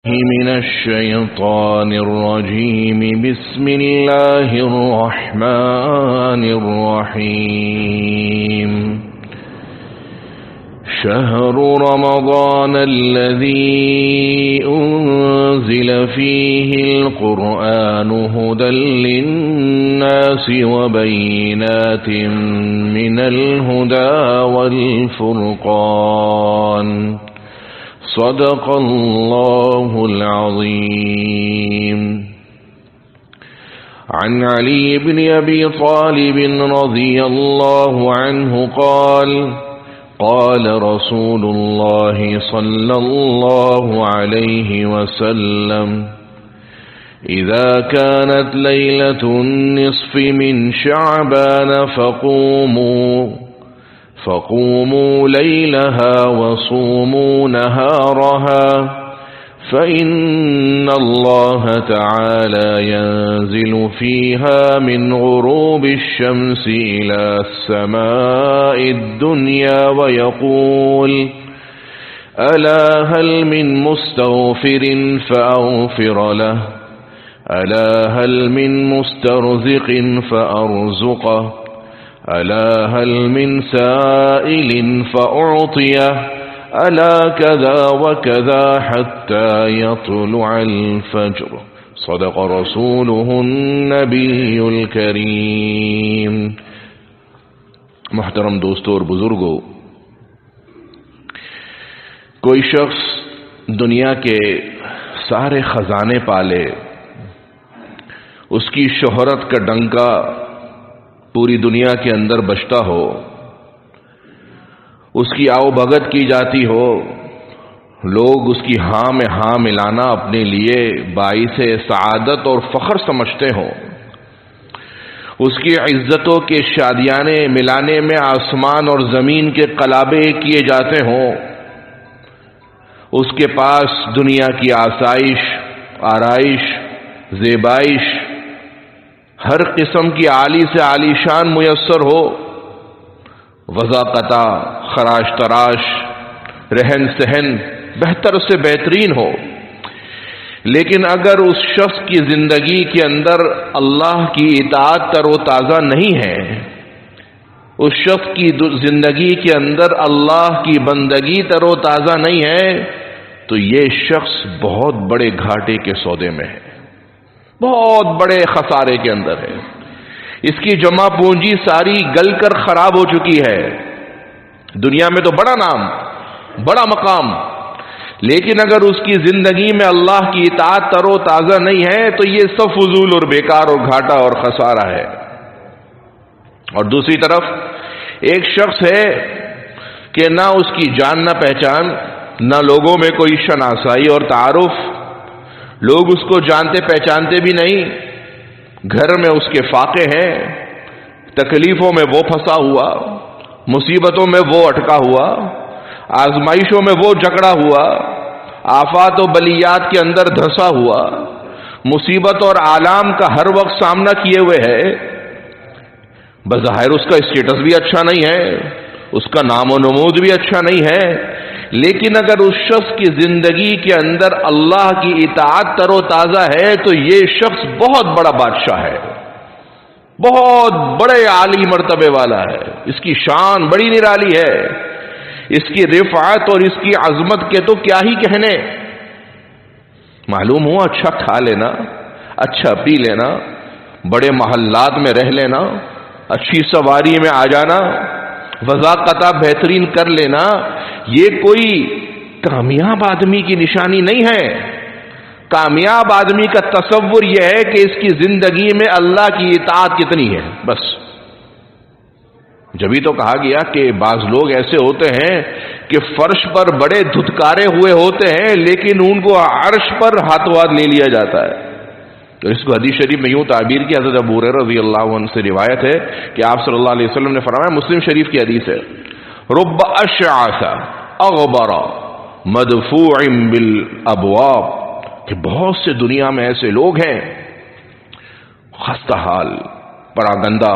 من الشيطان الرجيم. بسم الله الرحمن الرحيم. شهر رمضان الذي أنزل فيه القرآن هدى للناس وبينات من الهدى والفرقان. صدق الله العظيم. عن علي بن أبي طالب رضي الله عنه قال: قال رسول الله صلى الله عليه وسلم: إذا كانت ليلة النصف من شعبان فقوموا ليلها وصوموا نهارها، فإن الله تعالى ينزل فيها من غروب الشمس إلى السماء الدنيا ويقول: ألا هل من مستغفر فأغفر له، ألا هل من مسترزق فأرزقه، ألا هل من سائل فأعطيه، ألا كذا وكذا حتى يطلع الفجر. صدق رسوله النبي الكريم. محترم دوستوں اور بزرگوں، کوئی شخص دنیا کے سارے خزانے پالے، اس کی شہرت کا ڈنکا پوری دنیا کے اندر بجتا ہو، اس کی آؤ بھگت کی جاتی ہو، لوگ اس کی ہاں میں ہاں ملانا اپنے لیے باعث سعادت اور فخر سمجھتے ہوں، اس کی عزتوں کے شادیانے ملانے میں آسمان اور زمین کے قلابے کیے جاتے ہوں، اس کے پاس دنیا کی آسائش، آرائش، زیبائش، ہر قسم کی عالی سے عالی شان میسر ہو، وضاقتہ، خراش تراش، رہن سہن بہتر سے بہترین ہو، لیکن اگر اس شخص کی زندگی کے اندر اللہ کی اطاعت تر و تازہ نہیں ہے، اس شخص کی زندگی کے اندر اللہ کی بندگی تر و تازہ نہیں ہے، تو یہ شخص بہت بڑے گھاٹے کے سودے میں ہے، بہت بڑے خسارے کے اندر ہے، اس کی جمع پونجی ساری گل کر خراب ہو چکی ہے۔ دنیا میں تو بڑا نام، بڑا مقام، لیکن اگر اس کی زندگی میں اللہ کی اطاعت تر و تازہ نہیں ہے تو یہ سب فضول اور بیکار اور گھاٹا اور خسارہ ہے۔ اور دوسری طرف ایک شخص ہے کہ نہ اس کی جان نہ پہچان، نہ لوگوں میں کوئی شناسائی اور تعارف، لوگ اس کو جانتے پہچانتے بھی نہیں، گھر میں اس کے فاقے ہیں، تکلیفوں میں وہ پھنسا ہوا، مصیبتوں میں وہ اٹکا ہوا، آزمائشوں میں وہ جکڑا ہوا، آفات و بلیات کے اندر دھسا ہوا، مصیبت اور آلام کا ہر وقت سامنا کیے ہوئے ہے۔ بظاہر اس کا اسٹیٹس بھی اچھا نہیں ہے، اس کا نام و نمود بھی اچھا نہیں ہے، لیکن اگر اس شخص کی زندگی کے اندر اللہ کی اطاعت تر و تازہ ہے تو یہ شخص بہت بڑا بادشاہ ہے، بہت بڑے عالی مرتبے والا ہے، اس کی شان بڑی نرالی ہے، اس کی رفعت اور اس کی عظمت کے تو کیا ہی کہنے۔ معلوم ہو اچھا کھا لینا، اچھا پی لینا، بڑے محلات میں رہ لینا، اچھی سواری میں آ جانا، وضاقتہ بہترین کر لینا، یہ کوئی کامیاب آدمی کی نشانی نہیں ہے۔ کامیاب آدمی کا تصور یہ ہے کہ اس کی زندگی میں اللہ کی اطاعت کتنی ہے، بس۔ جبھی تو کہا گیا کہ بعض لوگ ایسے ہوتے ہیں کہ فرش پر بڑے دھتکارے ہوئے ہوتے ہیں لیکن ان کو عرش پر ہاتھوں ہاتھ لے لیا جاتا ہے۔ تو اس کو حدیث شریف میں یوں تعبیر کی، حضرت ابو ہریرہ رضی اللہ عنہ سے روایت ہے کہ آپ صلی اللہ علیہ وسلم نے فرمایا، مسلم شریف کی حدیث ہے، رب اشعث اغبر مدفوع بالابواب، کہ بہت سے دنیا میں ایسے لوگ ہیں خستہ حال، پراگندہ،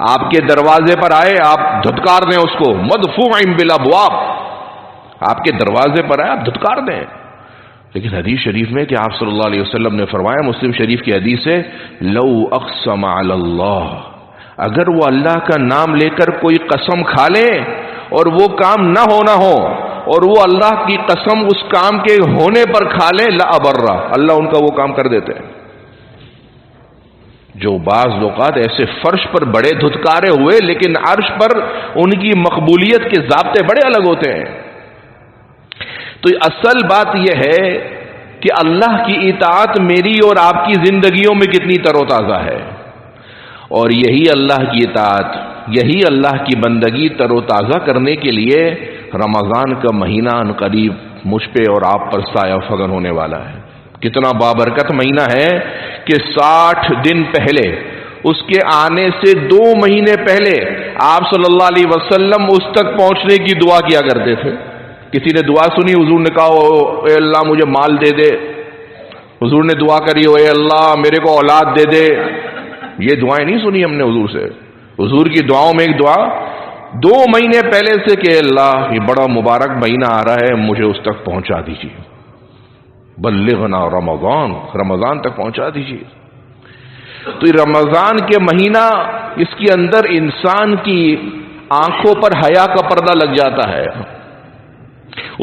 آپ کے دروازے پر آئے آپ دھتکار دیں اس کو، مدفوع بالابواب، آپ کے دروازے پر آئے آپ دھتکار دیں، لیکن حدیث شریف میں کہ آپ صلی اللہ علیہ وسلم نے فرمایا، مسلم شریف کی حدیث ہے، لو اقسم علی اللہ، اگر وہ اللہ کا نام لے کر کوئی قسم کھا لے اور وہ کام نہ ہونا ہو، اور وہ اللہ کی قسم اس کام کے ہونے پر کھا لے، لأبرہ، اللہ ان کا وہ کام کر دیتے ہیں۔ جو بعض اوقات ایسے فرش پر بڑے دھتکارے ہوئے لیکن عرش پر ان کی مقبولیت کے ضابطے بڑے الگ ہوتے ہیں۔ تو اصل بات یہ ہے کہ اللہ کی اطاعت میری اور آپ کی زندگیوں میں کتنی تر و تازہ ہے، اور یہی اللہ کی اطاعت، یہی اللہ کی بندگی تر و تازہ کرنے کے لیے رمضان کا مہینہ ان قریب مجھ پہ اور آپ پر سایہ فگن ہونے والا ہے۔ کتنا بابرکت مہینہ ہے کہ 60 دن پہلے، اس کے آنے سے 2 مہینے پہلے آپ صلی اللہ علیہ وسلم اس تک پہنچنے کی دعا کیا کرتے تھے۔ کسی نے دعا سنی، حضور نے کہا اے اللہ مجھے مال دے دے، حضور نے دعا کری اے اللہ میرے کو اولاد دے دے، یہ دعائیں نہیں سنی ہم نے حضور سے۔ حضور کی دعاؤں میں ایک دعا 2 مہینے پہلے سے کہ اللہ یہ بڑا مبارک مہینہ آ رہا ہے، مجھے اس تک پہنچا دیجیے، بلغنا رمضان، رمضان تک پہنچا دیجیے۔ تو یہ رمضان کے مہینہ، اس کے اندر انسان کی آنکھوں پر حیا کا پردہ لگ جاتا ہے،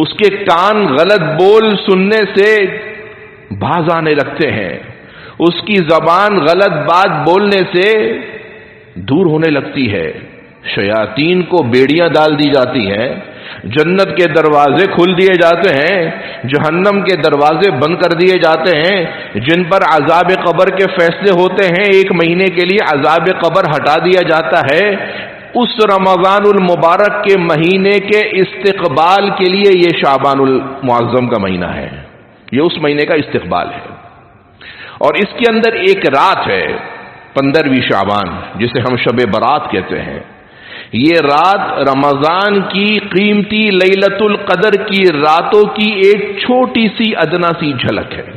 اس کے کان غلط بول سننے سے باز آنے لگتے ہیں، اس کی زبان غلط بات بولنے سے دور ہونے لگتی ہے، شیاطین کو بیڑیاں ڈال دی جاتی ہیں، جنت کے دروازے کھل دیے جاتے ہیں، جہنم کے دروازے بند کر دیے جاتے ہیں، جن پر عذاب قبر کے فیصلے ہوتے ہیں 1 مہینے کے لیے عذاب قبر ہٹا دیا جاتا ہے۔ اس رمضان المبارک کے مہینے کے استقبال کے لیے یہ شعبان المعظم کا مہینہ ہے، یہ اس مہینے کا استقبال ہے، اور اس کے اندر ایک رات ہے 15ویں شعبان، جسے ہم شب برات کہتے ہیں۔ یہ رات رمضان کی قیمتی لیلۃ القدر کی راتوں کی ایک چھوٹی سی ادنا سی جھلک ہے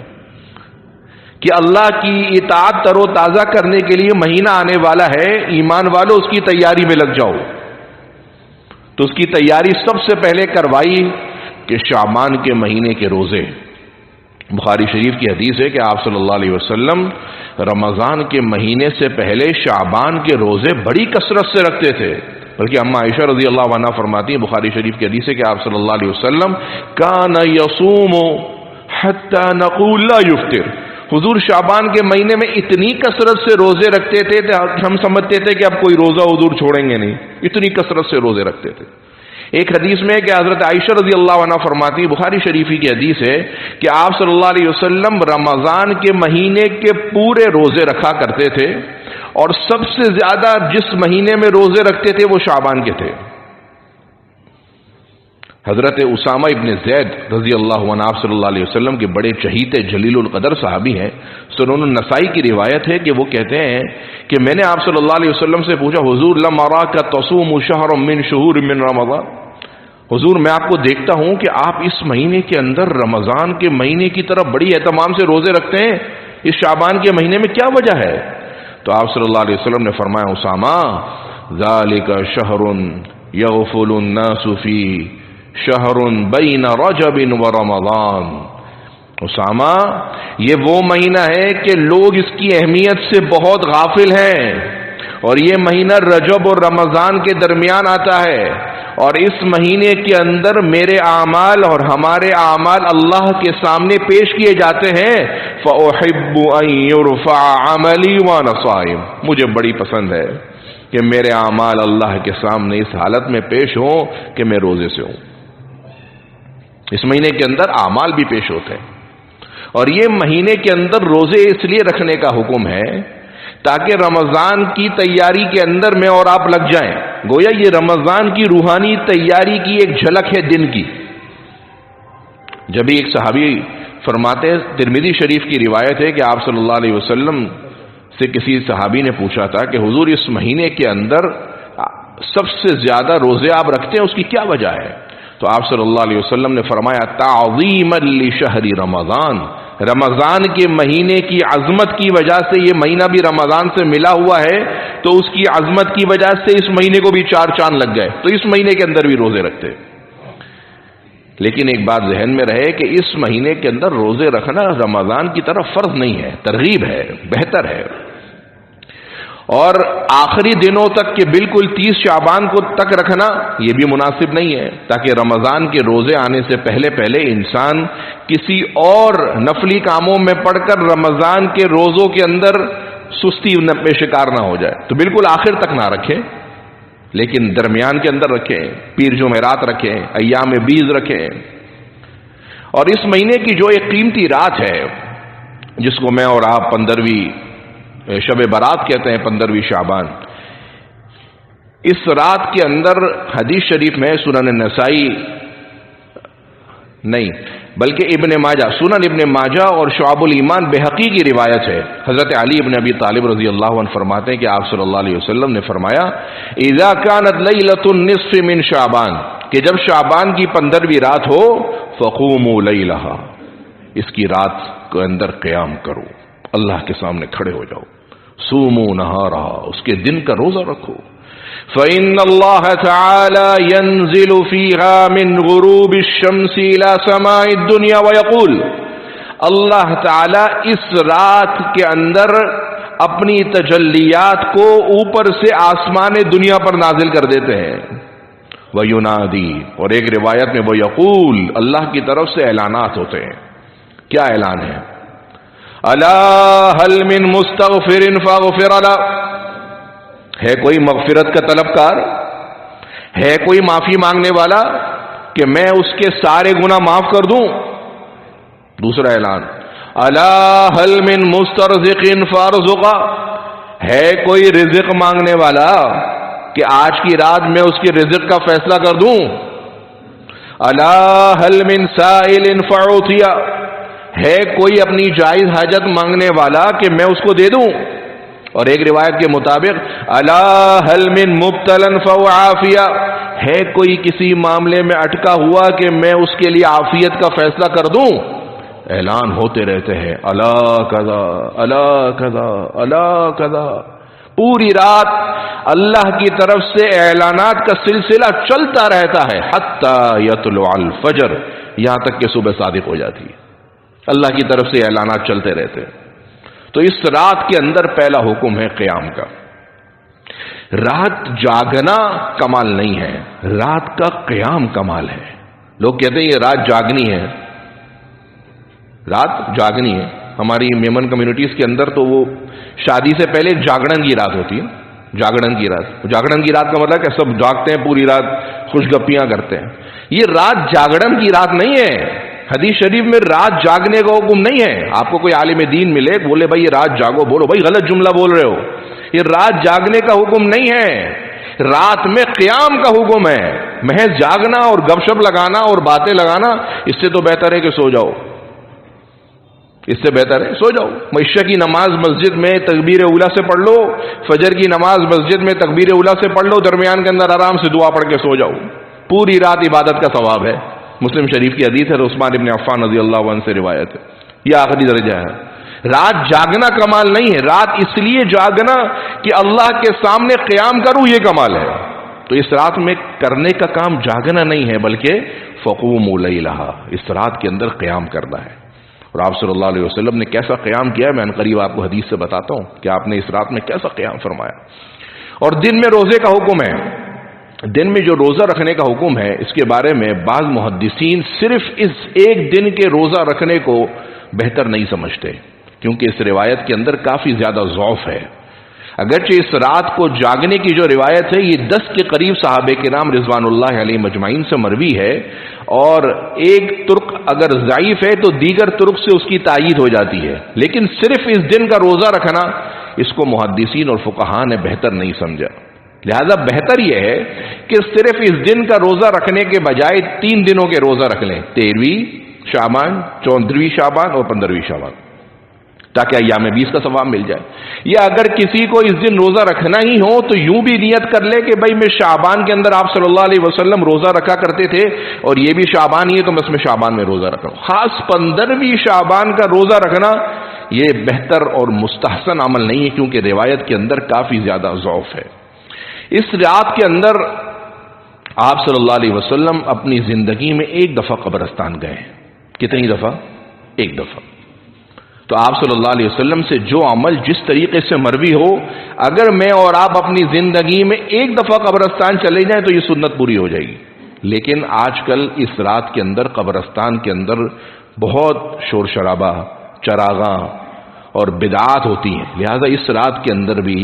کہ اللہ کی اطاعت تر و تازہ کرنے کے لیے مہینہ آنے والا ہے، ایمان والو اس کی تیاری میں لگ جاؤ۔ تو اس کی تیاری سب سے پہلے کروائی کہ شعبان کے مہینے کے روزے۔ بخاری شریف کی حدیث ہے کہ آپ صلی اللہ علیہ وسلم رمضان کے مہینے سے پہلے شعبان کے روزے بڑی کثرت سے رکھتے تھے، بلکہ اما عائشہ رضی اللہ عنہا فرماتی ہیں، بخاری شریف کی حدیث ہے کہ آپ صلی اللہ علیہ وسلم کان یصوم حتی نقول لا یفطر، حضور شعبان کے مہینے میں اتنی کثرت سے روزے رکھتے تھے کہ ہم سمجھتے تھے کہ اب کوئی روزہ حضور چھوڑیں گے نہیں، اتنی کثرت سے روزے رکھتے تھے۔ ایک حدیث میں کہ حضرت عائشہ رضی اللہ عنہ فرماتی، بخاری شریفی کی حدیث ہے کہ آپ صلی اللہ علیہ وسلم رمضان کے مہینے کے پورے روزے رکھا کرتے تھے، اور سب سے زیادہ جس مہینے میں روزے رکھتے تھے وہ شعبان کے تھے۔ حضرت اسامہ ابن زید رضی اللہ عنہ آپ صلی اللہ علیہ وسلم کے بڑے چہیتے جلیل القدر صحابی ہیں۔ سنن النسائی کی روایت ہے کہ وہ کہتے ہیں کہ میں نے آپ صلی اللہ علیہ وسلم سے پوچھا، حضور لم اراک تصوم شہر من شہور من رمضان، حضور میں آپ کو دیکھتا ہوں کہ آپ اس مہینے کے اندر رمضان کے مہینے کی طرف بڑی اہتمام سے روزے رکھتے ہیں، اس شعبان کے مہینے میں کیا وجہ ہے؟ تو آپ صلی اللہ علیہ وسلم نے فرمایا، اسامہ ذالک شہر یغفل الناس فیہ شہر بین رجب و رمضان، اسامہ یہ وہ مہینہ ہے کہ لوگ اس کی اہمیت سے بہت غافل ہیں، اور یہ مہینہ رجب اور رمضان کے درمیان آتا ہے، اور اس مہینے کے اندر میرے اعمال اور ہمارے اعمال اللہ کے سامنے پیش کیے جاتے ہیں۔ فأحب ان يرفع عملی وانا صائم، مجھے بڑی پسند ہے کہ میرے اعمال اللہ کے سامنے اس حالت میں پیش ہوں کہ میں روزے سے ہوں۔ اس مہینے کے اندر اعمال بھی پیش ہوتے ہیں، اور یہ مہینے کے اندر روزے اس لیے رکھنے کا حکم ہے تاکہ رمضان کی تیاری کے اندر میں اور آپ لگ جائیں۔ گویا یہ رمضان کی روحانی تیاری کی ایک جھلک ہے دن کی۔ جب ایک صحابی فرماتے، ترمذی شریف کی روایت ہے کہ آپ صلی اللہ علیہ وسلم سے کسی صحابی نے پوچھا تھا کہ حضور اس مہینے کے اندر سب سے زیادہ روزے آپ رکھتے ہیں، اس کی کیا وجہ ہے؟ تو آپ صلی اللہ علیہ وسلم نے فرمایا، تعظیما لشہر رمضان، رمضان کے مہینے کی عظمت کی وجہ سے، یہ مہینہ بھی رمضان سے ملا ہوا ہے تو اس کی عظمت کی وجہ سے اس مہینے کو بھی 4 چاند لگ گئے، تو اس مہینے کے اندر بھی روزے رکھتے۔ لیکن ایک بات ذہن میں رہے کہ اس مہینے کے اندر روزے رکھنا رمضان کی طرف فرض نہیں ہے، ترغیب ہے، بہتر ہے. اور آخری دنوں تک کہ بالکل 30 شعبان کو تک رکھنا یہ بھی مناسب نہیں ہے، تاکہ رمضان کے روزے آنے سے پہلے پہلے انسان کسی اور نفلی کاموں میں پڑ کر رمضان کے روزوں کے اندر سستی میں شکار نہ ہو جائے. تو بالکل آخر تک نہ رکھیں، لیکن درمیان کے اندر رکھیں، پیر جمعرات رکھیں، ایام بیض رکھیں. اور اس مہینے کی جو ایک قیمتی رات ہے جس کو میں اور آپ 15ویں شب برات کہتے ہیں، 15ویں شعبان، اس رات کے اندر حدیث شریف میں سنن نسائی نہیں بلکہ ابن ماجہ، سنن ابن ماجہ اور شعب الایمان بحقی کی روایت ہے. حضرت علی ابن ابی طالب رضی اللہ عنہ فرماتے ہیں کہ آپ صلی اللہ علیہ وسلم نے فرمایا اذا كانت لیلۃ النصف من شعبان، کہ جب شعبان کی 15ویں رات ہو فقوموا لیلہا، اس کی رات کے اندر قیام کرو، اللہ کے سامنے کھڑے ہو جاؤ. صوموا نہارہا، اس کے دن کا روزہ رکھو. فإن اللہ تعالی ينزل فيها من غروب الشمس الى سماء الدنيا ويقول، اللہ تعالی اس رات کے اندر اپنی تجلیات کو اوپر سے آسمان دنیا پر نازل کر دیتے ہیں. وَيُنَادِي، اور ایک روایت میں وَيَقُول، اللہ کی طرف سے اعلانات ہوتے ہیں. کیا اعلان ہے؟ الا هل من مستغفر فاغفر له، ہے کوئی مغفرت کا طلبکار، ہے کوئی معافی مانگنے والا کہ میں اس کے سارے گناہ معاف کر دوں. دوسرا اعلان الا هل من مسترزق فارزقه، ہے کوئی رزق مانگنے والا کہ آج کی رات میں اس کے رزق کا فیصلہ کر دوں. الا هل من سائل فاعطيه، ہے کوئی اپنی جائز حاجت مانگنے والا کہ میں اس کو دے دوں. اور ایک روایت کے مطابق الا هل من مبتلا فعافیہ، ہے کوئی کسی معاملے میں اٹکا ہوا کہ میں اس کے لیے عافیت کا فیصلہ کر دوں. اعلان ہوتے رہتے ہیں الا کذا الا کذا الا کذا. پوری رات اللہ کی طرف سے اعلانات کا سلسلہ چلتا رہتا ہے حتی یطلع الفجر، یہاں تک کہ صبح صادق ہو جاتی ہے. اللہ کی طرف سے اعلانات چلتے رہتے ہیں. تو اس رات کے اندر پہلا حکم ہے قیام کا. رات جاگنا کمال نہیں ہے، رات کا قیام کمال ہے. لوگ کہتے ہیں یہ رات جاگنی ہے، رات جاگنی ہے. ہماری میمن کمیونٹیز کے اندر تو وہ شادی سے پہلے جاگڑن کی رات ہوتی ہے. جاگڑن کی رات، جاگڑن کی رات کا مطلب کہ سب جاگتے ہیں، پوری رات خوش گپیاں کرتے ہیں. یہ رات جاگڑن کی رات نہیں ہے. حدیث شریف میں رات جاگنے کا حکم نہیں ہے. آپ کو کوئی عالم دین ملے بولے بھائی یہ رات جاگو، بولو بھائی غلط جملہ بول رہے ہو. یہ رات جاگنے کا حکم نہیں ہے، رات میں قیام کا حکم ہے. محض جاگنا اور گپ شپ لگانا اور باتیں لگانا، اس سے تو بہتر ہے کہ سو جاؤ، اس سے بہتر ہے سو جاؤ. عشاء کی نماز مسجد میں تکبیر اولیٰ سے پڑھ لو، فجر کی نماز مسجد میں تکبیر اولیٰ سے پڑھ لو، درمیان کے اندر آرام سے دعا پڑھ کے سو جاؤ. پوری رات عبادت کا ثواب ہے. مسلم شریف کی حدیث ہے، عثمان ابن عفان رضی اللہ عنہ سے روایت ہے. یہ آخری درجہ ہے. رات جاگنا کمال نہیں ہے، رات اس لیے جاگنا کہ اللہ کے سامنے قیام کروں یہ کمال ہے. تو اس رات میں کرنے کا کام جاگنا نہیں ہے بلکہ فقوموا لیلہا، اس رات کے اندر قیام کرنا ہے. اور آپ صلی اللہ علیہ وسلم نے کیسا قیام کیا ہے میں عنقریب آپ کو حدیث سے بتاتا ہوں کہ آپ نے اس رات میں کیسا قیام فرمایا. اور دن میں روزے کا حکم ہے. دن میں جو روزہ رکھنے کا حکم ہے اس کے بارے میں بعض محدثین صرف اس ایک دن کے روزہ رکھنے کو بہتر نہیں سمجھتے، کیونکہ اس روایت کے اندر کافی زیادہ ضعف ہے. اگرچہ اس رات کو جاگنے کی جو روایت ہے یہ 10 کے قریب صحابہ کرام رضوان اللہ علیہ مجمعین سے مروی ہے، اور ایک ترک اگر ضعیف ہے تو دیگر ترک سے اس کی تائید ہو جاتی ہے. لیکن صرف اس دن کا روزہ رکھنا اس کو محدثین اور فقہاء نے بہتر نہیں سمجھا. لہذا بہتر یہ ہے کہ صرف اس دن کا روزہ رکھنے کے بجائے 3 دنوں کے روزہ رکھ لیں، 13ویں شعبان، 14ویں شعبان اور 15ویں شعبان، تاکہ ایام 20 کا ثواب مل جائے. یا اگر کسی کو اس دن روزہ رکھنا ہی ہو تو یوں بھی نیت کر لے کہ بھائی میں شعبان کے اندر آپ صلی اللہ علیہ وسلم روزہ رکھا کرتے تھے اور یہ بھی شعبان ہی ہے تو میں اس میں شعبان میں روزہ رکھ رہا ہوں. خاص 15ویں شعبان کا روزہ رکھنا یہ بہتر اور مستحسن عمل نہیں ہے، کیونکہ روایت کے اندر کافی زیادہ ضعف ہے. اس رات کے اندر آپ صلی اللہ علیہ وسلم اپنی زندگی میں ایک دفعہ قبرستان گئے. کتنی دفعہ؟ ایک دفعہ. تو آپ صلی اللہ علیہ وسلم سے جو عمل جس طریقے سے مروی ہو، اگر میں اور آپ اپنی زندگی میں ایک دفعہ قبرستان چلے جائیں تو یہ سنت پوری ہو جائے گی. لیکن آج کل اس رات کے اندر قبرستان کے اندر بہت شور شرابہ، چراغاں اور بدعات ہوتی ہیں. لہذا اس رات کے اندر بھی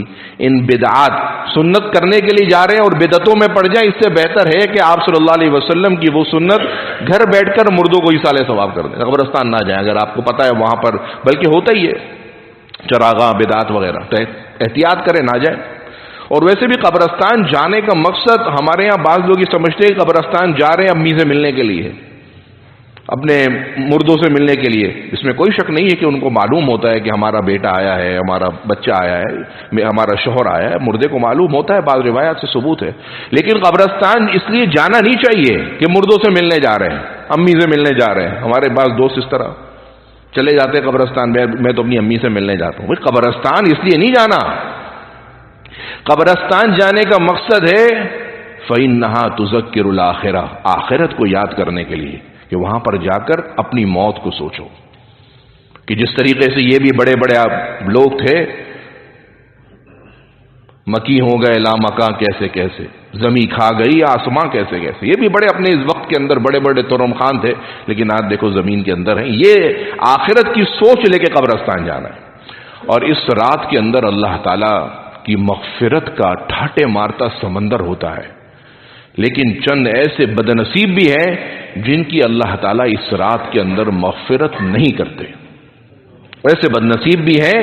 ان بدعات، سنت کرنے کے لیے جا رہے ہیں اور بدعتوں میں پڑ جائیں، اس سے بہتر ہے کہ آپ صلی اللہ علیہ وسلم کی وہ سنت گھر بیٹھ کر مردوں کو ایصال ثواب کر دیں، قبرستان نہ جائیں. اگر آپ کو پتہ ہے وہاں پر بلکہ ہوتا ہی ہے چراغاں، بدعات وغیرہ، تو احتیاط کریں، نہ جائیں. اور ویسے بھی قبرستان جانے کا مقصد، ہمارے ہاں بعض لوگ یہ سمجھتے ہیں کہ قبرستان جا رہے ہیں امی سے ملنے کے لیے، اپنے مردوں سے ملنے کے لیے. اس میں کوئی شک نہیں ہے کہ ان کو معلوم ہوتا ہے کہ ہمارا بیٹا آیا ہے، ہمارا بچہ آیا ہے، ہمارا شوہر آیا ہے. مردے کو معلوم ہوتا ہے، بعض روایات سے ثبوت ہے. لیکن قبرستان اس لیے جانا نہیں چاہیے کہ مردوں سے ملنے جا رہے ہیں، امی سے ملنے جا رہے ہیں. ہمارے بعض دوست اس طرح چلے جاتے ہیں قبرستان، میں تو اپنی امی سے ملنے جاتا ہوں. قبرستان اس لیے نہیں جانا. قبرستان جانے کا مقصد ہے فَإِنَّهَا تُذَكِّرُ الْآخِرَةَ، آخرت کو یاد کرنے کے لیے، کہ وہاں پر جا کر اپنی موت کو سوچو. کہ جس طریقے سے یہ بھی بڑے بڑے لوگ تھے، مکی ہو گئے لامکاں کیسے کیسے، زمین کھا گئی آسماں کیسے کیسے، یہ بھی بڑے اپنے اس وقت کے اندر بڑے بڑے تورم خان تھے، لیکن آج دیکھو زمین کے اندر ہیں. یہ آخرت کی سوچ لے کے قبرستان جانا ہے. اور اس رات کے اندر اللہ تعالی کی مغفرت کا ٹھاٹے مارتا سمندر ہوتا ہے. لیکن چند ایسے بدنصیب بھی ہیں جن کی اللہ تعالیٰ اس رات کے اندر مغفرت نہیں کرتے. ایسے بدنصیب بھی ہیں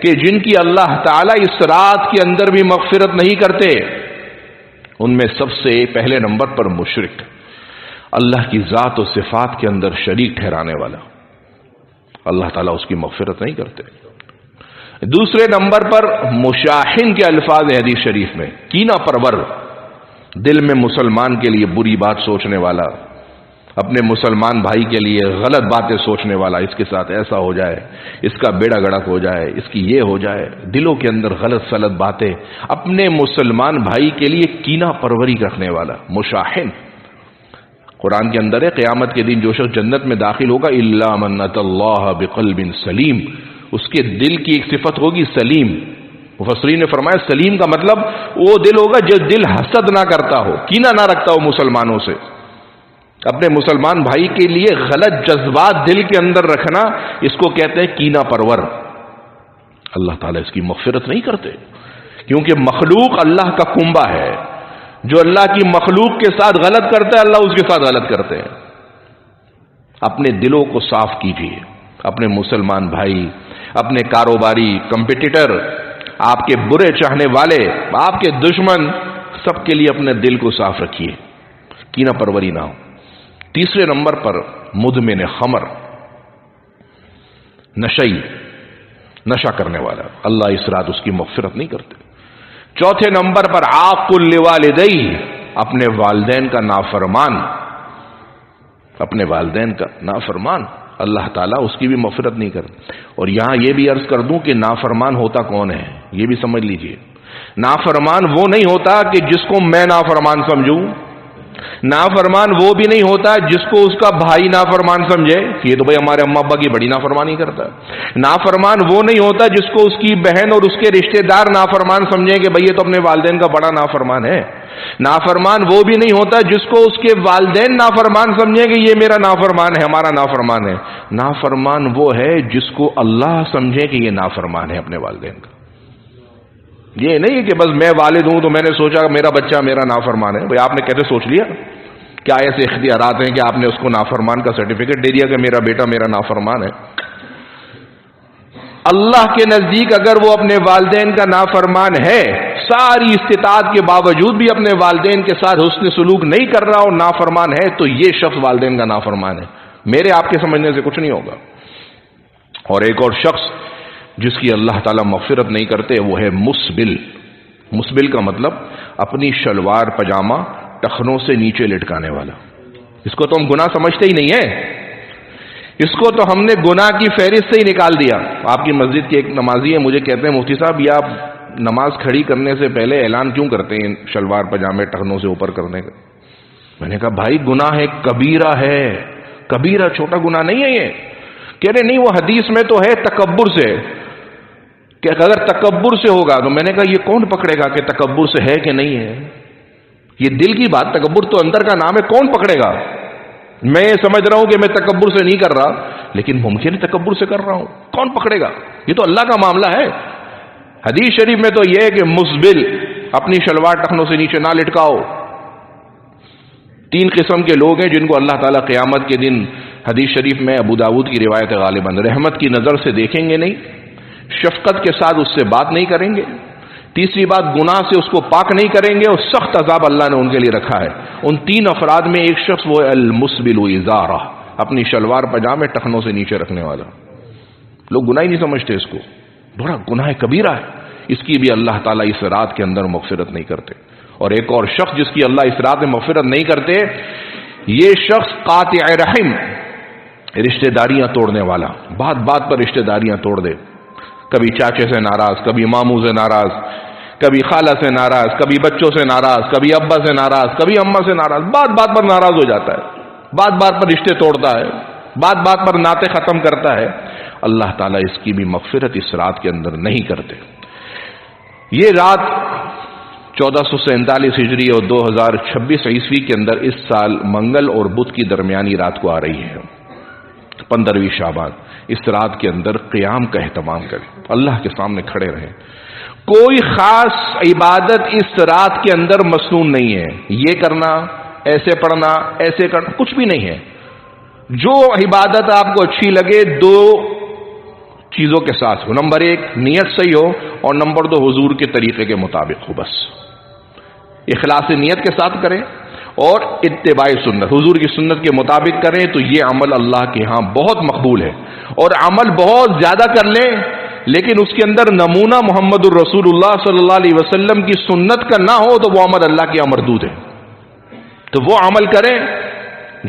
کہ جن کی اللہ تعالیٰ اس رات کے اندر بھی مغفرت نہیں کرتے. ان میں سب سے پہلے نمبر پر مشرک، اللہ کی ذات و صفات کے اندر شریک ٹھہرانے والا، اللہ تعالیٰ اس کی مغفرت نہیں کرتے. دوسرے نمبر پر مشاحن کے الفاظ حدیث شریف میں، کینہ پرور، دل میں مسلمان کے لیے بری بات سوچنے والا، اپنے مسلمان بھائی کے لیے غلط باتیں سوچنے والا، اس کے ساتھ ایسا ہو جائے، اس کا بیڑا گڑک ہو جائے، اس کی یہ ہو جائے، دلوں کے اندر غلط سلط باتیں، اپنے مسلمان بھائی کے لیے کینہ پروری رکھنے والا مشاحن. قرآن کے اندر ہے قیامت کے دن جو شخص جنت میں داخل ہوگا الا من اتى اللہ بقلب سلیم، اس کے دل کی ایک صفت ہوگی سلیم. مفسرین نے فرمایا سلیم کا مطلب وہ دل ہوگا جو دل حسد نہ کرتا ہو، کینہ نہ رکھتا ہو مسلمانوں سے. اپنے مسلمان بھائی کے لیے غلط جذبات دل کے اندر رکھنا، اس کو کہتے ہیں کینہ پرور. اللہ تعالیٰ اس کی مغفرت نہیں کرتے، کیونکہ مخلوق اللہ کا کنبہ ہے. جو اللہ کی مخلوق کے ساتھ غلط کرتا ہے، اللہ اس کے ساتھ غلط کرتے ہیں. اپنے دلوں کو صاف کیجیے. اپنے مسلمان بھائی، اپنے کاروباری کمپیٹیٹر، آپ کے برے چاہنے والے، آپ کے دشمن، سب کے لیے اپنے دل کو صاف رکھیے، کینہ پروری نہ ہو. تیسرے نمبر پر مدمن خمر، نشئی، نشہ کرنے والا، اللہ اس رات اس کی مغفرت نہیں کرتے. چوتھے نمبر پر عاق لوالدیہ، اپنے والدین کا نافرمان، اپنے والدین کا نافرمان، اللہ تعالیٰ اس کی بھی مغفرت نہیں کرتے. اور یہاں یہ بھی عرض کر دوں کہ نافرمان ہوتا کون ہے، یہ بھی سمجھ لیجئے. نافرمان وہ نہیں ہوتا کہ جس کو میں نافرمان سمجھوں. نافرمان وہ بھی نہیں ہوتا جس کو اس کا بھائی نافرمان سمجھے، یہ تو بھائی ہمارے اماں ابا کی بڑی نافرمانی کرتا ہے. نافرمان وہ نہیں ہوتا جس کو اس کی بہن اور اس کے رشتہ دار نافرمان سمجھیں کہ بھائی یہ تو اپنے والدین کا بڑا نافرمان ہے. نافرمان وہ بھی نہیں ہوتا جس کو اس کے والدین نافرمان سمجھیں کہ یہ میرا نافرمان ہے، ہمارا نافرمان ہے. نافرمان وہ ہے جس کو اللہ سمجھے کہ یہ نافرمان ہے اپنے والدین کا. یہ نہیں کہ بس میں والد ہوں تو میں نے سوچا میرا بچہ میرا نافرمان ہے. بھائی آپ نے کیسے سوچ لیا؟ کیا ایسے اختیارات ہیں کہ آپ نے اس کو نافرمان کا سرٹیفکیٹ دے دیا کہ میرا بیٹا میرا نافرمان ہے؟ اللہ کے نزدیک اگر وہ اپنے والدین کا نافرمان ہے، ساری استطاعت کے باوجود بھی اپنے والدین کے ساتھ حسن سلوک نہیں کر رہا اور نافرمان ہے، تو یہ شخص والدین کا نافرمان ہے. میرے آپ کے سمجھنے سے کچھ نہیں ہوگا. اور ایک اور شخص جس کی اللہ تعالیٰ مغفرت نہیں کرتے وہ ہے مسبل. مسبل کا مطلب اپنی شلوار پجامہ ٹخنوں سے نیچے لٹکانے والا. اس کو تو ہم گناہ سمجھتے ہی نہیں ہے، اس کو تو ہم نے گناہ کی فہرست سے ہی نکال دیا. آپ کی مسجد کے ایک نمازی ہیں، مجھے کہتے ہیں مفتی صاحب یہ آپ نماز کھڑی کرنے سے پہلے اعلان کیوں کرتے ہیں شلوار پجامے ٹخنوں سے اوپر کرنے کا؟ میں نے کہا بھائی گناہ ہے کبیرہ ہے، کبیرہ چھوٹا گناہ نہیں ہے یہ. کہہ رہے نہیں وہ حدیث میں تو ہے تکبر سے، کہ اگر تکبر سے ہوگا تو میں نے کہا یہ کون پکڑے گا کہ تکبر سے ہے کہ نہیں ہے؟ یہ دل کی بات، تکبر تو اندر کا نام ہے، کون پکڑے گا؟ میں سمجھ رہا ہوں کہ میں تکبر سے نہیں کر رہا، لیکن ممکن ہے تکبر سے کر رہا ہوں، کون پکڑے گا؟ یہ تو اللہ کا معاملہ ہے. حدیث شریف میں تو یہ ہے کہ مسبل، اپنی شلوار ٹخنوں سے نیچے نہ لٹکاؤ. 3 قسم کے لوگ ہیں جن کو اللہ تعالیٰ قیامت کے دن، حدیث شریف میں ابو داؤد کی روایت غالباً، رحمت کی نظر سے دیکھیں گے نہیں، شفقت کے ساتھ اس سے بات نہیں کریں گے، تیسری بات گناہ سے اس کو پاک نہیں کریں گے، اور سخت عذاب اللہ نے ان کے لیے رکھا ہے. ان 3 افراد میں ایک شخص وہ المسبل ازارہ، اپنی شلوار پجامے ٹخنوں سے نیچے رکھنے والا. لوگ گناہ ہی نہیں سمجھتے اس کو، بڑا گناہ کبیرہ ہے، اس کی بھی اللہ تعالیٰ اس رات کے اندر مغفرت نہیں کرتے. اور ایک اور شخص جس کی اللہ اس رات میں مغفرت نہیں کرتے، یہ شخص قاطع رحم، رشتہ داریاں توڑنے والا، بات بات پر رشتہ داریاں توڑ دے. کبھی چاچے سے ناراض، کبھی ماموں سے ناراض، کبھی خالہ سے ناراض، کبھی بچوں سے ناراض، کبھی ابا سے ناراض، کبھی اماں سے ناراض، بات بات پر ناراض ہو جاتا ہے، بات بات پر رشتے توڑتا ہے، بات بات پر ناطے ختم کرتا ہے. اللہ تعالیٰ اس کی بھی مغفرت اس رات کے اندر نہیں کرتے. یہ رات 1447 ہجری اور 2026 عیسوی کے اندر اس سال منگل اور بدھ کی درمیانی رات کو آ رہی ہے، 15ویں شعبان. اس رات کے اندر قیام کا اہتمام کریں، اللہ کے سامنے کھڑے رہیں. کوئی خاص عبادت اس رات کے اندر مسنون نہیں ہے، یہ کرنا، ایسے پڑھنا، ایسے کرنا، کچھ بھی نہیں ہے. جو عبادت آپ کو اچھی لگے 2 چیزوں کے ساتھ ہو. نمبر 1 نیت صحیح ہو، اور نمبر 2 حضور کے طریقے کے مطابق ہو. بس اخلاص نیت کے ساتھ کریں اور اتباع سنت، حضور کی سنت کے مطابق کریں، تو یہ عمل اللہ کے ہاں بہت مقبول ہے. اور عمل بہت زیادہ کر لیں لیکن اس کے اندر نمونہ محمد الرسول اللہ صلی اللہ علیہ وسلم کی سنت کا نہ ہو تو وہ عمل اللہ کے یہاں مردود ہے. تو وہ عمل کریں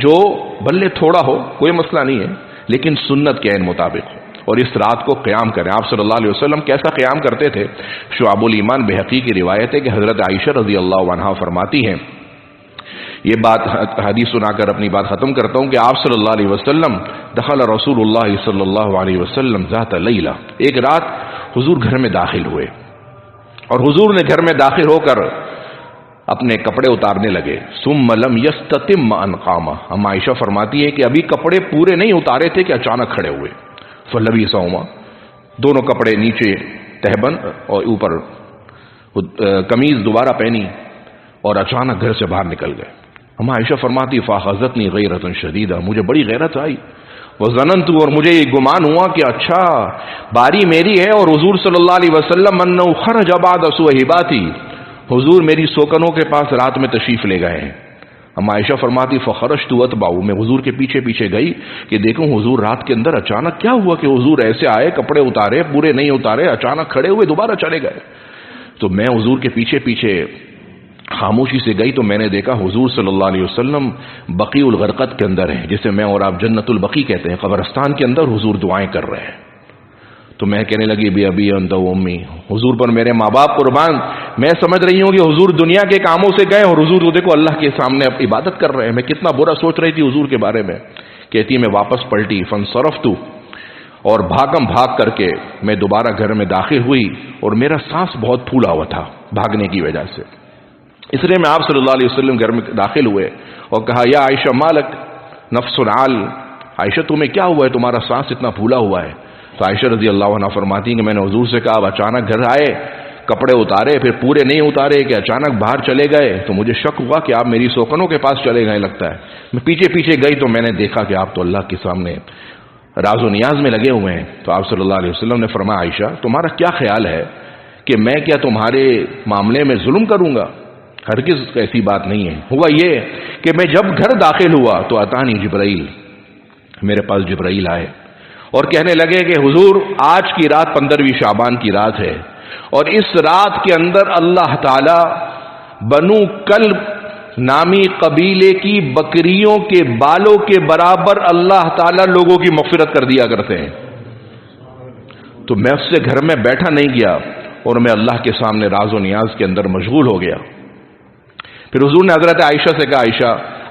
جو بھلے تھوڑا ہو، کوئی مسئلہ نہیں ہے، لیکن سنت کے عین مطابق ہو. اور اس رات کو قیام کریں. آپ صلی اللہ علیہ وسلم کیسا قیام کرتے تھے؟ شعب الایمان بحقی کی روایت ہے کہ حضرت عائشہ رضی اللہ عنہا فرماتی ہیں، یہ بات حدیث سنا کر اپنی بات ختم کرتا ہوں، کہ آپ صلی اللہ علیہ وسلم دخل رسول اللہ صلی اللہ علیہ وسلم ذات لیلہ، ایک رات حضور گھر میں داخل ہوئے، اور حضور نے گھر میں داخل ہو کر اپنے کپڑے اتارنے لگے. ثم لم یستتم ان قام، ہم عائشہ فرماتی ہے کہ ابھی کپڑے پورے نہیں اتارے تھے کہ اچانک کھڑے ہوئے. فلبسہما، دونوں کپڑے نیچے تہبند اور اوپر قمیض دوبارہ پہنی، اور اچانک گھر سے باہر نکل گئے. ہم عائشہ فرماتی فاخذتنی غیرۃ شدیدہ، مجھے بڑی غیرت آئی. وظننت، اور مجھے یہ گمان ہوا کہ اچھا باری میری ہے، اور حضور صلی اللہ علیہ وسلم انہ خرج بعد صہباتی، حضور میری سوکنوں کے پاس رات میں تشریف لے گئے ہیں. ہم عائشہ فرماتی فخرجت اتبعہ، میں حضور کے پیچھے پیچھے گئی کہ دیکھوں حضور رات کے اندر اچانک کیا ہوا کہ حضور ایسے آئے، کپڑے اتارے، پورے نہیں اتارے، اچانک کھڑے ہوئے دوبارہ چلے گئے. تو میں حضور کے پیچھے پیچھے خاموشی سے گئی تو میں نے دیکھا حضور صلی اللہ علیہ وسلم بقیع الغرقد کے اندر ہیں، جسے میں اور آپ جنت البقیع کہتے ہیں، قبرستان کے اندر حضور دعائیں کر رہے ہیں. تو میں کہنے لگی بی ابی انت و امی، حضور پر میرے ماں باپ قربان. میں سمجھ رہی ہوں کہ حضور دنیا کے کاموں سے گئے اور حضور دیکھو اللہ کے سامنے عبادت کر رہے ہیں. میں کتنا برا سوچ رہی تھی حضور کے بارے میں. کہتی میں واپس پلٹی فانصرفت، اور بھاگ کر کے میں دوبارہ گھر میں داخل ہوئی، اور میرا سانس بہت پھولا ہوا تھا بھاگنے کی وجہ سے. اس لیے میں آپ صلی اللہ علیہ وسلم گھر میں داخل ہوئے اور کہا یا عائشہ مالک نفس عال، عائشہ تمہیں کیا ہوا ہے، تمہارا سانس اتنا پھولا ہوا ہے. تو عائشہ رضی اللہ عنہ فرماتی ہیں کہ میں نے حضور سے کہا اب اچانک گھر آئے، کپڑے اتارے، پھر پورے نہیں اتارے کہ اچانک باہر چلے گئے، تو مجھے شک ہوا کہ آپ میری سوکنوں کے پاس چلے گئے لگتا ہے. میں پیچھے پیچھے گئی تو میں نے دیکھا کہ آپ تو اللہ کے سامنے راز و نیاز میں لگے ہوئے ہیں. تو آپ صلی اللہ علیہ وسلم نے فرمایا عائشہ تمہارا کیا خیال ہے کہ میں کیا تمہارے معاملے میں ظلم کروں گا؟ ہرگز ایسی بات نہیں ہے. ہوا یہ کہ میں جب گھر داخل ہوا تو اتانی جبرائیل، میرے پاس جبرائیل آئے اور کہنے لگے کہ حضور آج کی رات 15ویں شعبان کی رات ہے، اور اس رات کے اندر اللہ تعالی بنو کلب نامی قبیلے کی بکریوں کے بالوں کے برابر اللہ تعالی لوگوں کی مغفرت کر دیا کرتے ہیں. تو میں اس سے گھر میں بیٹھا نہیں گیا اور میں اللہ کے سامنے راز و نیاز کے اندر مشغول ہو گیا. پھر حضور نے حضرت عائشہ سے کہا عائشہ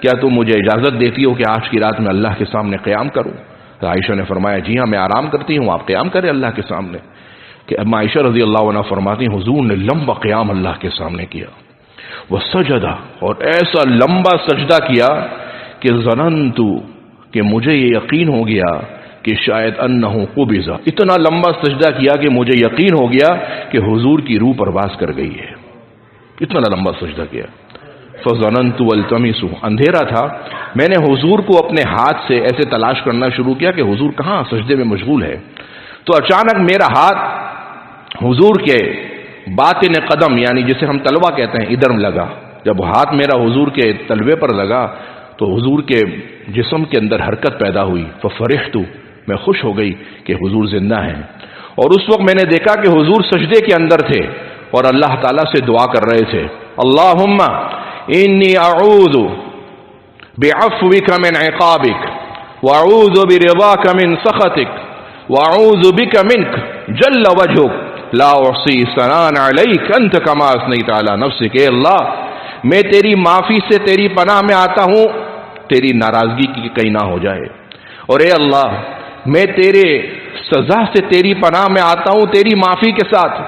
کیا تم مجھے اجازت دیتی ہو کہ آج کی رات میں اللہ کے سامنے قیام کروں؟ تو عائشہ نے فرمایا جی ہاں میں آرام کرتی ہوں، آپ قیام کریں اللہ کے سامنے۔ کہ اب عائشہ رضی اللہ عنہ فرماتی ہیں حضور نے لمبا قیام اللہ کے سامنے کیا، وہ سجدہ، اور ایسا لمبا سجدہ کیا کہ ظننت، کہ مجھے یہ یقین ہو گیا کہ شاید انہ قبض، اتنا لمبا سجدہ کیا کہ مجھے یقین ہو گیا کہ حضور کی روح پرواز کر گئی ہے، اتنا لمبا سجدہ کیا۔ فظننت والتمس، اندھیرا تھا، میں نے حضور کو اپنے ہاتھ سے ایسے تلاش کرنا شروع کیا کہ حضور کہاں سجدے میں مشغول ہے۔ تو اچانک میرا ہاتھ حضور کے باطن قدم، یعنی جسے ہم تلوا کہتے ہیں، ادھر لگا۔ جب ہاتھ میرا حضور کے تلوے پر لگا تو حضور کے جسم کے اندر حرکت پیدا ہوئی، ففرحت، میں خوش ہو گئی کہ حضور زندہ ہیں۔ اور اس وقت میں نے دیکھا کہ حضور سجدے کے اندر تھے اور اللہ تعالیٰ سے دعا کر رہے تھے، اللہم انی اعوذ بعفوک من عقابک واعوذ برضاک من سخطک واعوذ بک منک جل وجہک لا احصی ثناء علیک انت کما اثنیت علی نفسک۔ اے اللہ میں تیری معافی سے تیری پناہ میں آتا ہوں تیری ناراضگی کی کہیں نہ ہو جائے، اور اے اللہ میں تیرے سزا سے تیری پناہ میں آتا ہوں تیری معافی کے ساتھ،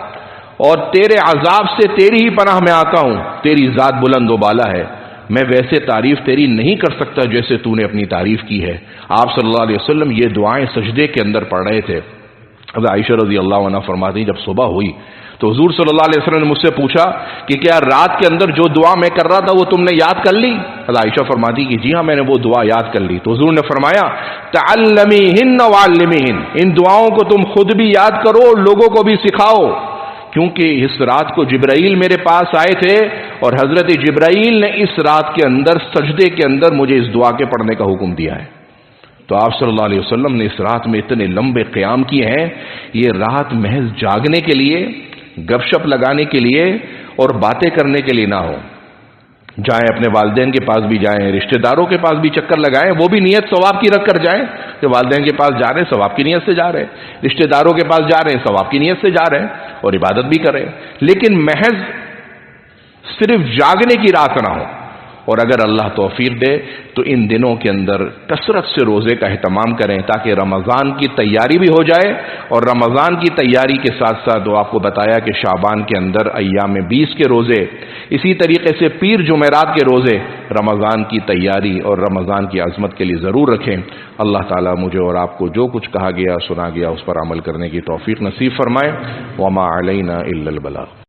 اور تیرے عذاب سے تیری ہی پناہ میں آتا ہوں، تیری ذات بلند و بالا ہے، میں ویسے تعریف تیری نہیں کر سکتا جیسے تو نے اپنی تعریف کی ہے۔ آپ صلی اللہ علیہ وسلم یہ دعائیں سجدے کے اندر پڑھ رہے تھے۔ اب عائشہ رضی اللہ عنہ فرماتی ہیں جب صبح ہوئی تو حضور صلی اللہ علیہ وسلم نے مجھ سے پوچھا کہ کیا رات کے اندر جو دعا میں کر رہا تھا وہ تم نے یاد کر لی؟ عائشہ فرماتی کہ جی ہاں میں نے وہ دعا یاد کر لی۔ تو حضور نے فرمایا تعلمیہن وعلمیہن، ان دعاؤں کو تم خود بھی یاد کرو اور لوگوں کو بھی سکھاؤ، کیونکہ اس رات کو جبرائیل میرے پاس آئے تھے اور حضرت جبرائیل نے اس رات کے اندر سجدے کے اندر مجھے اس دعا کے پڑھنے کا حکم دیا ہے۔ تو آپ صلی اللہ علیہ وسلم نے اس رات میں اتنے لمبے قیام کیے ہیں، یہ رات محض جاگنے کے لیے، گپ شپ لگانے کے لیے اور باتیں کرنے کے لیے نہ ہو۔ جائیں اپنے والدین کے پاس بھی جائیں، رشتہ داروں کے پاس بھی چکر لگائیں، وہ بھی نیت ثواب کی رکھ کر جائیں کہ والدین کے پاس جا رہے ہیں ثواب کی نیت سے جا رہے ہیں، رشتہ داروں کے پاس جا رہے ہیں ثواب کی نیت سے جا رہے ہیں، اور عبادت بھی کریں، لیکن محض صرف جاگنے کی رات نہ ہو۔ اور اگر اللہ توفیق دے تو ان دنوں کے اندر کثرت سے روزے کا اہتمام کریں تاکہ رمضان کی تیاری بھی ہو جائے، اور رمضان کی تیاری کے ساتھ ساتھ وہ آپ کو بتایا کہ شعبان کے اندر ایام 20 کے روزے، اسی طریقے سے پیر جمعرات کے روزے رمضان کی تیاری اور رمضان کی عظمت کے لیے ضرور رکھیں۔ اللہ تعالیٰ مجھے اور آپ کو جو کچھ کہا گیا سنا گیا اس پر عمل کرنے کی توفیق نصیب فرمائے۔ وما علینا الا البلاغ۔